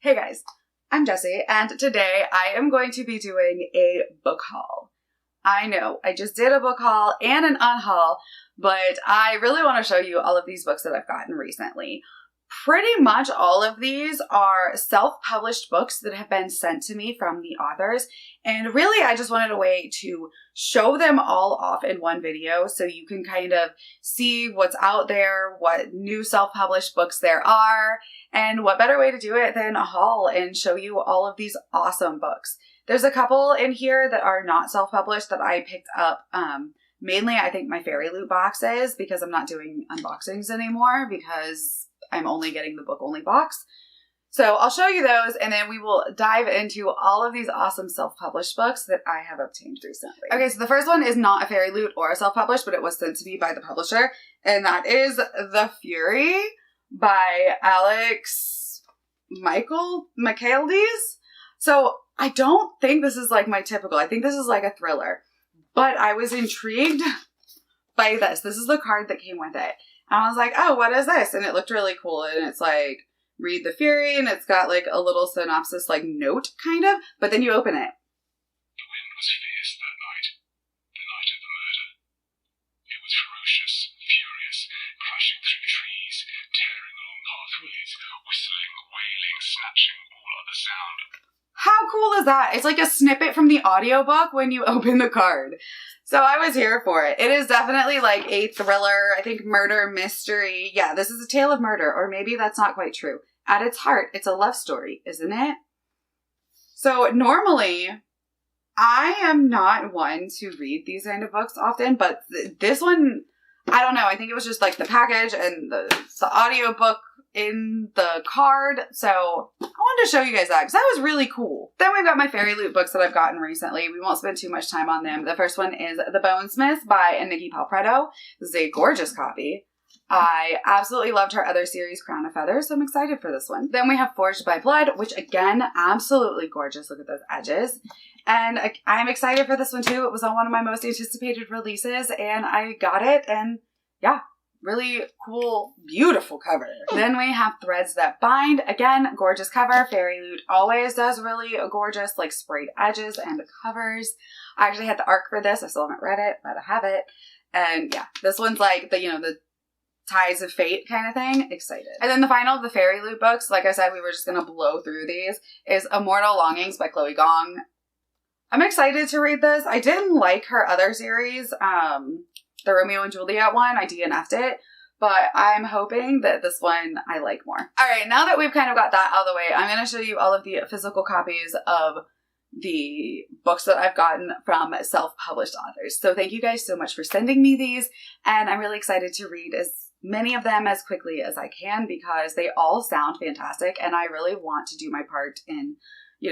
Hey guys, I'm Jessie, and today I am going to be doing a book haul. I know, I just did a book haul and an unhaul, but I really want to show you all of these books that I've gotten recently. Pretty much all of these are self-published books that have been sent to me from the authors, and really I just wanted a way to show them all off in one video so you can kind of see what's out there, what new self-published books there are, and what better way to do it than a haul and show you all of these awesome books. There's a couple in here that are not self-published that I picked up, mainly I think my Fairyloot boxes, because I'm not doing unboxings anymore because I'm only getting the book only box. So I'll show you those, and then we will dive into all of these awesome self-published books that I have obtained recently. Okay, so the first one is not a Fairyloot or a self-published, but it was sent to me by the publisher, and that is The Fury by Alex Michaelides. So I don't think this is like my typical. I think this is like a thriller, but I was intrigued by this. This is the card that came with it. And I was like, oh, what is this? And it looked really cool. And it's like, read The Fury, and it's got like a little synopsis, like note kind of, but then you open it. The wind was fierce that night, the night of the murder. It was ferocious, furious, crashing through trees, tearing along pathways, whistling, wailing, snatching all other sound. How cool is that? It's like a snippet from the audiobook when you open the card. So I was here for it. It is definitely like a thriller, I think murder, mystery. Yeah, this is a tale of murder, or maybe that's not quite true. At its heart, it's a love story, isn't it? So normally, I am not one to read these kind of books often, but this one, I don't know. I think it was just like the package and the audiobook in the card. So I wanted to show you guys that because that was really cool. Then we've got my Fairyloot books that I've gotten recently. We won't spend too much time on them. The first one is The Bonesmith by Nikki Palpretto. This is a gorgeous copy. I absolutely loved her other series, Crown of Feathers, so I'm excited for this one. Then we have Forged by Blood, which again, absolutely gorgeous. Look at those edges. And I'm excited for this one too. It was on one of my most anticipated releases, and I got it, and yeah, really cool, beautiful cover. Then we have Threads That Bind. Again, gorgeous cover. Fairyloot always does really gorgeous, like sprayed edges and covers. I actually had the arc for this. I still haven't read it, but I have it. And yeah, this one's like the Ties of Fate kind of thing. Excited. And then the final of the Fairyloot books, like I said, we were just going to blow through these, is Immortal Longings by Chloe Gong. I'm excited to read this. I didn't like her other series, the Romeo and Juliet one. I DNF'd it, but I'm hoping that this one I like more. All right, now that we've kind of got that out of the way, I'm going to show you all of the physical copies of the books that I've gotten from self-published authors. So thank you guys so much for sending me these, and I'm really excited to read as many of them as quickly as I can because they all sound fantastic, and I really want to do my part in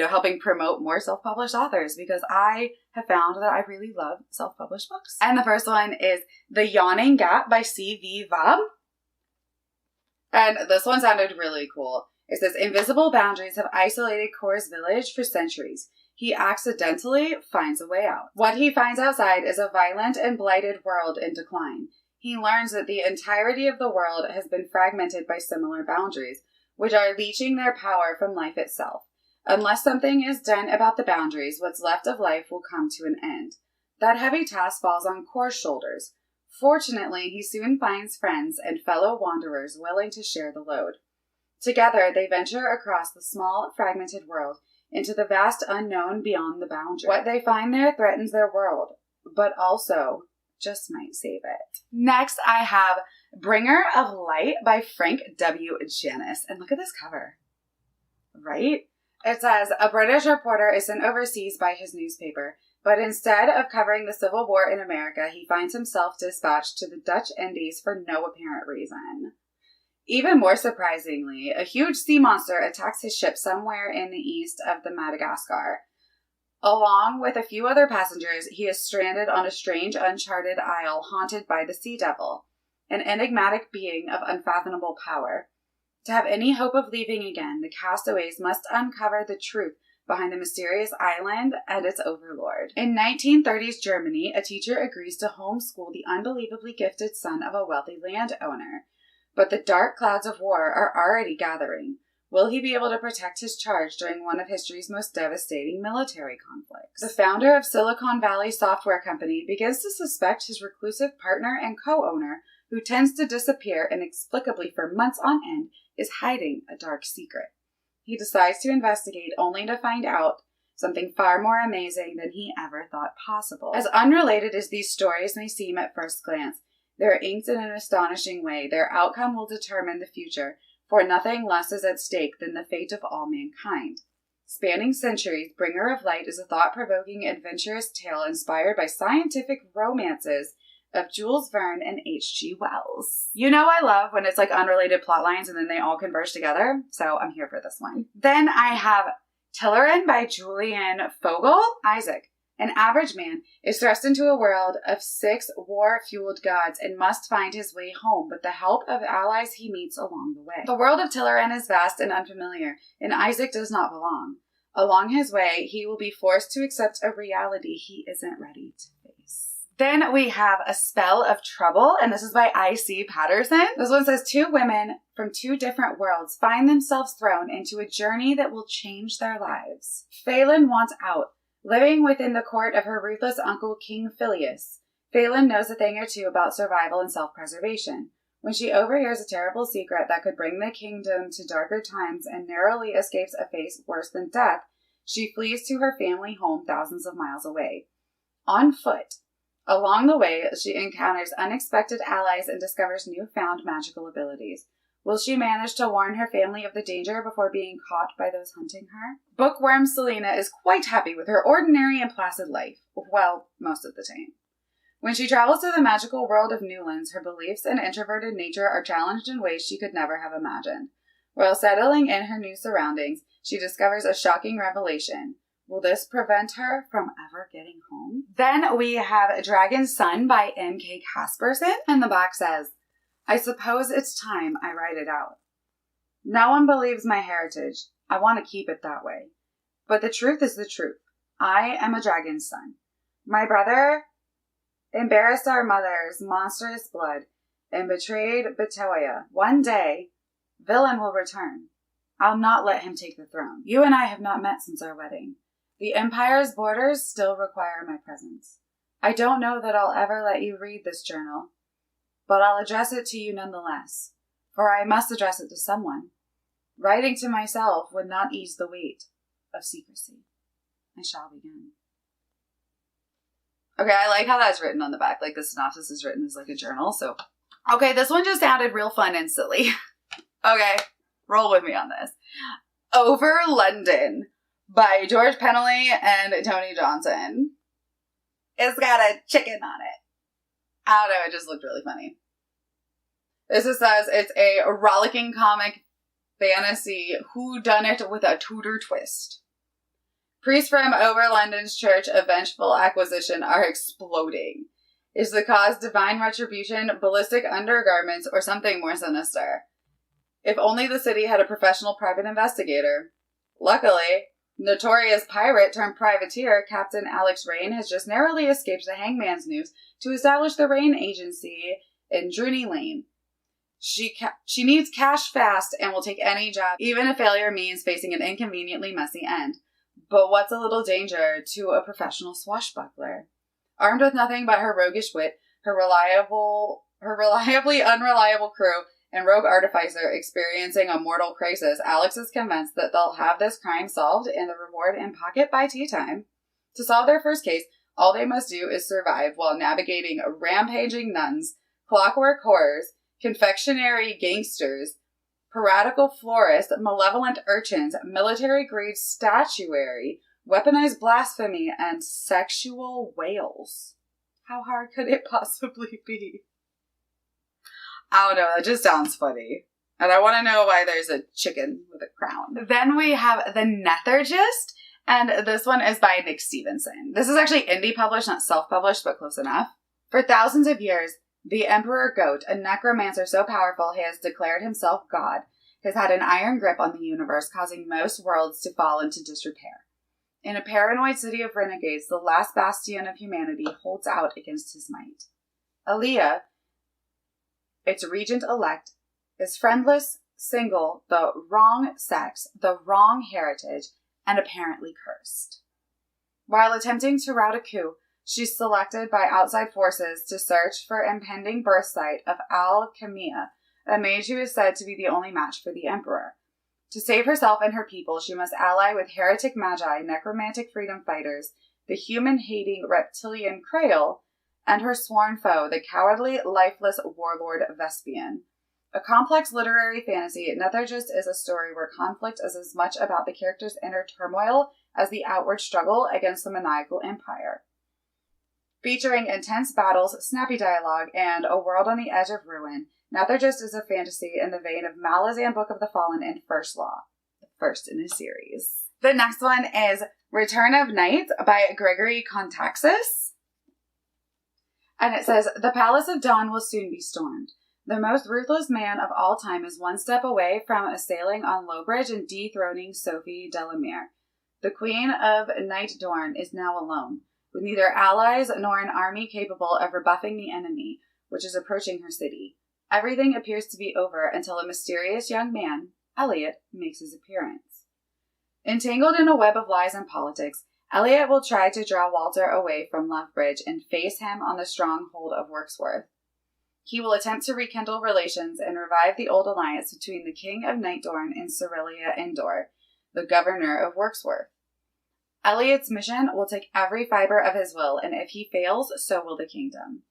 helping promote more self-published authors because I have found that I really love self-published books. And the first one is The Yawning Gap by C.V. Vab. And this one sounded really cool. It says, invisible boundaries have isolated Kor's village for centuries. He accidentally finds a way out. What he finds outside is a violent and blighted world in decline. He learns that the entirety of the world has been fragmented by similar boundaries, which are leeching their power from life itself. Unless something is done about the boundaries, what's left of life will come to an end. That heavy task falls on Kor's shoulders. Fortunately, he soon finds friends and fellow wanderers willing to share the load. Together, they venture across the small, fragmented world into the vast unknown beyond the boundary. What they find there threatens their world, but also just might save it. Next, I have Bringer of Light by Frank W. Janis. And look at this cover. Right? It says, a British reporter is sent overseas by his newspaper, but instead of covering the Civil War in America, he finds himself dispatched to the Dutch Indies for no apparent reason. Even more surprisingly, a huge sea monster attacks his ship somewhere in the east of the Madagascar. Along with a few other passengers, he is stranded on a strange, uncharted isle haunted by the Sea Devil, an enigmatic being of unfathomable power. To have any hope of leaving again, the castaways must uncover the truth behind the mysterious island and its overlord. In 1930s Germany, a teacher agrees to homeschool the unbelievably gifted son of a wealthy landowner. But the dark clouds of war are already gathering. Will he be able to protect his charge during one of history's most devastating military conflicts? The founder of Silicon Valley Software Company begins to suspect his reclusive partner and co-owner, who tends to disappear inexplicably for months on end, is hiding a dark secret. He decides to investigate only to find out something far more amazing than he ever thought possible. As unrelated as these stories may seem at first glance, they're inked in an astonishing way. Their outcome will determine the future, for nothing less is at stake than the fate of all mankind. Spanning centuries, Bringer of Light is a thought-provoking, adventurous tale inspired by scientific romances of Jules Verne and H.G. Wells. You know I love when it's like unrelated plot lines and then they all converge together, so I'm here for this one. Then I have Tillerin by Julian Fogel. Isaac, an average man, is thrust into a world of 6 war-fueled gods and must find his way home with the help of allies he meets along the way. The world of Tillerin is vast and unfamiliar, and Isaac does not belong. Along his way, he will be forced to accept a reality he isn't ready to face. Then we have A Spell of Trouble, and this is by I.C. Patterson. This one says 2 women from 2 different worlds find themselves thrown into a journey that will change their lives. Phelan wants out, living within the court of her ruthless uncle King Phileas. Phelan knows a thing or two about survival and self-preservation. When she overhears a terrible secret that could bring the kingdom to darker times and narrowly escapes a fate worse than death, she flees to her family home thousands of miles away. On foot. Along the way, she encounters unexpected allies and discovers newfound magical abilities. Will she manage to warn her family of the danger before being caught by those hunting her? Bookworm Selena is quite happy with her ordinary and placid life. Well, most of the time. When she travels to the magical world of Newlands, her beliefs and introverted nature are challenged in ways she could never have imagined. While settling in her new surroundings, she discovers a shocking revelation. Will this prevent her from ever getting home? Then we have Dragon's Son by N.K. Casperson, and the back says, I suppose it's time I write it out. No one believes my heritage. I want to keep it that way. But the truth is the truth. I am a dragon's son. My brother embarrassed our mother's monstrous blood and betrayed Betoya. One day, villain will return. I'll not let him take the throne. You and I have not met since our wedding. The Empire's borders still require my presence. I don't know that I'll ever let you read this journal, but I'll address it to you nonetheless, for I must address it to someone. Writing to myself would not ease the weight of secrecy. I shall begin. Okay, I like how that's written on the back. Like, the synopsis is written as like a journal, so. Okay, this one just sounded real fun instantly. Okay, roll with me on this. Over London by George Penley and Tony Johnson. It's got a chicken on it. I don't know, it just looked really funny. This just says it's a rollicking comic fantasy whodunit with a Tudor twist. Priests from Over London's church of vengeful acquisition are exploding. Is the cause divine retribution, ballistic undergarments, or something more sinister? If only the city had a professional private investigator. Luckily, notorious pirate turned privateer Captain Alex Rain has just narrowly escaped the hangman's noose to establish the Rain Agency in Druny Lane. She needs cash fast and will take any job, even if failure means facing an inconveniently messy end. But what's a little danger to a professional swashbuckler? Armed with nothing but her roguish wit, her reliably unreliable crew, and rogue artificer experiencing a mortal crisis, Alex is convinced that they'll have this crime solved and the reward in pocket by tea time. To solve their first case, all they must do is survive while navigating rampaging nuns, clockwork horrors, confectionery gangsters, piratical florists, malevolent urchins, military-grade statuary, weaponized blasphemy, and sexual whales. How hard could it possibly be? I don't know, that just sounds funny. And I want to know why there's a chicken with a crown. Then we have The Nethergist, and this one is by Nick Stevenson. This is actually indie published, not self-published, but close enough. For thousands of years, the Emperor Goat, a necromancer so powerful he has declared himself God, has had an iron grip on the universe, causing most worlds to fall into disrepair. In a paranoid city of renegades, the last bastion of humanity holds out against his might. Aaliyah, its regent-elect, is friendless, single, the wrong sex, the wrong heritage, and apparently cursed. While attempting to rout a coup, she's selected by outside forces to search for impending birth site of Al-Kamia, a mage who is said to be the only match for the emperor. To save herself and her people, she must ally with heretic magi, necromantic freedom fighters, the human-hating reptilian Krail, and her sworn foe, the cowardly, lifeless warlord Vespian. A complex literary fantasy, Nethergist is a story where conflict is as much about the character's inner turmoil as the outward struggle against the maniacal empire. Featuring intense battles, snappy dialogue, and a world on the edge of ruin, Nethergist is a fantasy in the vein of Malazan Book of the Fallen and First Law, the first in a series. The next one is Return of Night by Gregory Contaxis. And it says, the Palace of Dawn will soon be stormed. The most ruthless man of all time is one step away from assailing on Lowbridge and dethroning Sophie Delamere. The Queen of Night Dorn is now alone, with neither allies nor an army capable of rebuffing the enemy, which is approaching her city. Everything appears to be over until a mysterious young man, Elliot, makes his appearance. Entangled in a web of lies and politics, Elliot will try to draw Walter away from Lovebridge and face him on the stronghold of Wirksworth. He will attempt to rekindle relations and revive the old alliance between the King of Nightdorn and Cerelia Endor, the governor of Wirksworth. Elliot's mission will take every fiber of his will, and if he fails, so will the kingdom.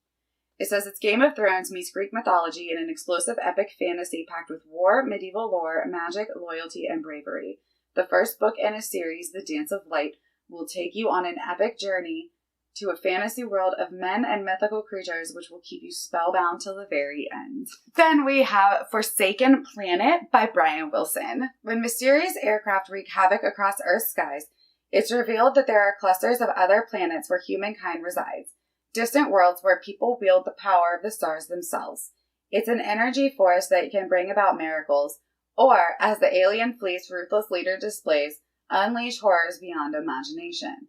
It says it's Game of Thrones meets Greek mythology in an explosive epic fantasy packed with war, medieval lore, magic, loyalty, and bravery. The first book in a series, The Dance of Light, will take you on an epic journey to a fantasy world of men and mythical creatures which will keep you spellbound till the very end. Then we have Forsaken Planet by Brian Wilson. When mysterious aircraft wreak havoc across Earth's skies, it's revealed that there are clusters of other planets where humankind resides. Distant worlds where people wield the power of the stars themselves. It's an energy force that can bring about miracles, or, as the alien fleet's ruthless leader displays, unleash horrors beyond imagination.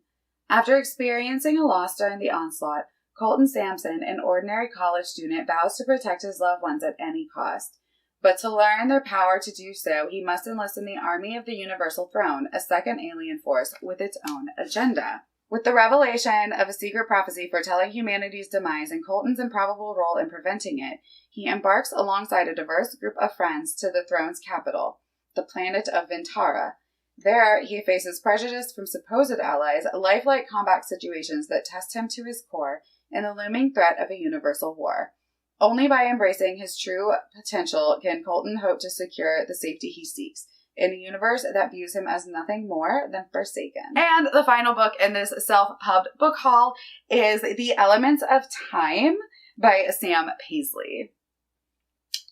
After experiencing a loss during the onslaught, Colton Sampson, an ordinary college student, vows to protect his loved ones at any cost. But to learn their power to do so, he must enlist in the army of the Universal Throne, a second alien force with its own agenda. With the revelation of a secret prophecy foretelling humanity's demise and Colton's improbable role in preventing it, he embarks alongside a diverse group of friends to the throne's capital, the planet of Vintara. There, he faces prejudice from supposed allies, lifelike combat situations that test him to his core, and the looming threat of a universal war. Only by embracing his true potential can Colton hope to secure the safety he seeks, in a universe that views him as nothing more than forsaken. And the final book in this self-pubbed book haul is The Elements of Time by Sam Paisley.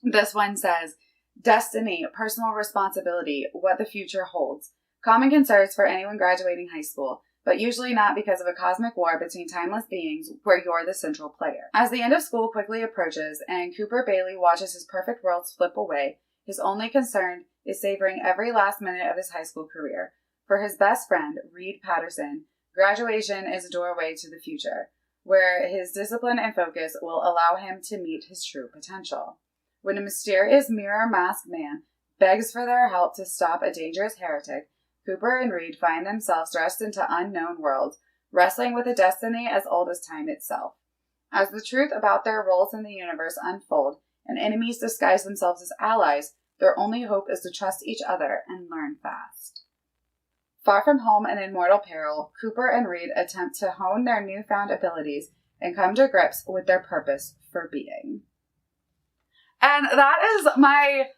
This one says, destiny, personal responsibility, what the future holds. Common concerns for anyone graduating high school, but usually not because of a cosmic war between timeless beings where you're the central player. As the end of school quickly approaches and Cooper Bailey watches his perfect world slip away, his only concern is savoring every last minute of his high school career. For his best friend, Reed Patterson, graduation is a doorway to the future, where his discipline and focus will allow him to meet his true potential. When a mysterious mirror-masked man begs for their help to stop a dangerous heretic, Cooper and Reed find themselves thrust into unknown worlds, wrestling with a destiny as old as time itself. As the truth about their roles in the universe unfold, and enemies disguise themselves as allies, their only hope is to trust each other and learn fast. Far from home and in mortal peril, Cooper and Reed attempt to hone their newfound abilities and come to grips with their purpose for being. And that is my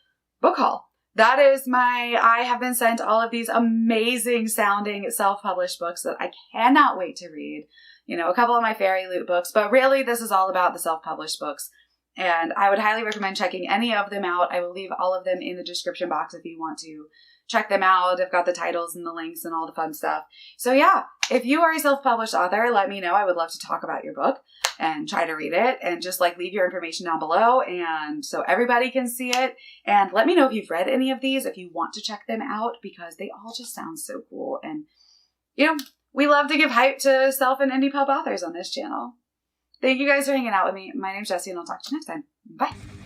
book haul. That is I have been sent all of these amazing sounding self-published books that I cannot wait to read. You know, a couple of my Fairyloot books, but really this is all about the self-published books. And I would highly recommend checking any of them out. I will leave all of them in the description box if you want to check them out. I've got the titles and the links and all the fun stuff. So yeah, if you are a self-published author, let me know. I would love to talk about your book and try to read it, and just like leave your information down below and so everybody can see it. And let me know if you've read any of these, if you want to check them out, because they all just sound so cool. And you know, we love to give hype to self and indie pub authors on this channel. Thank you guys for hanging out with me. My name's Jessie, and I'll talk to you next time. Bye.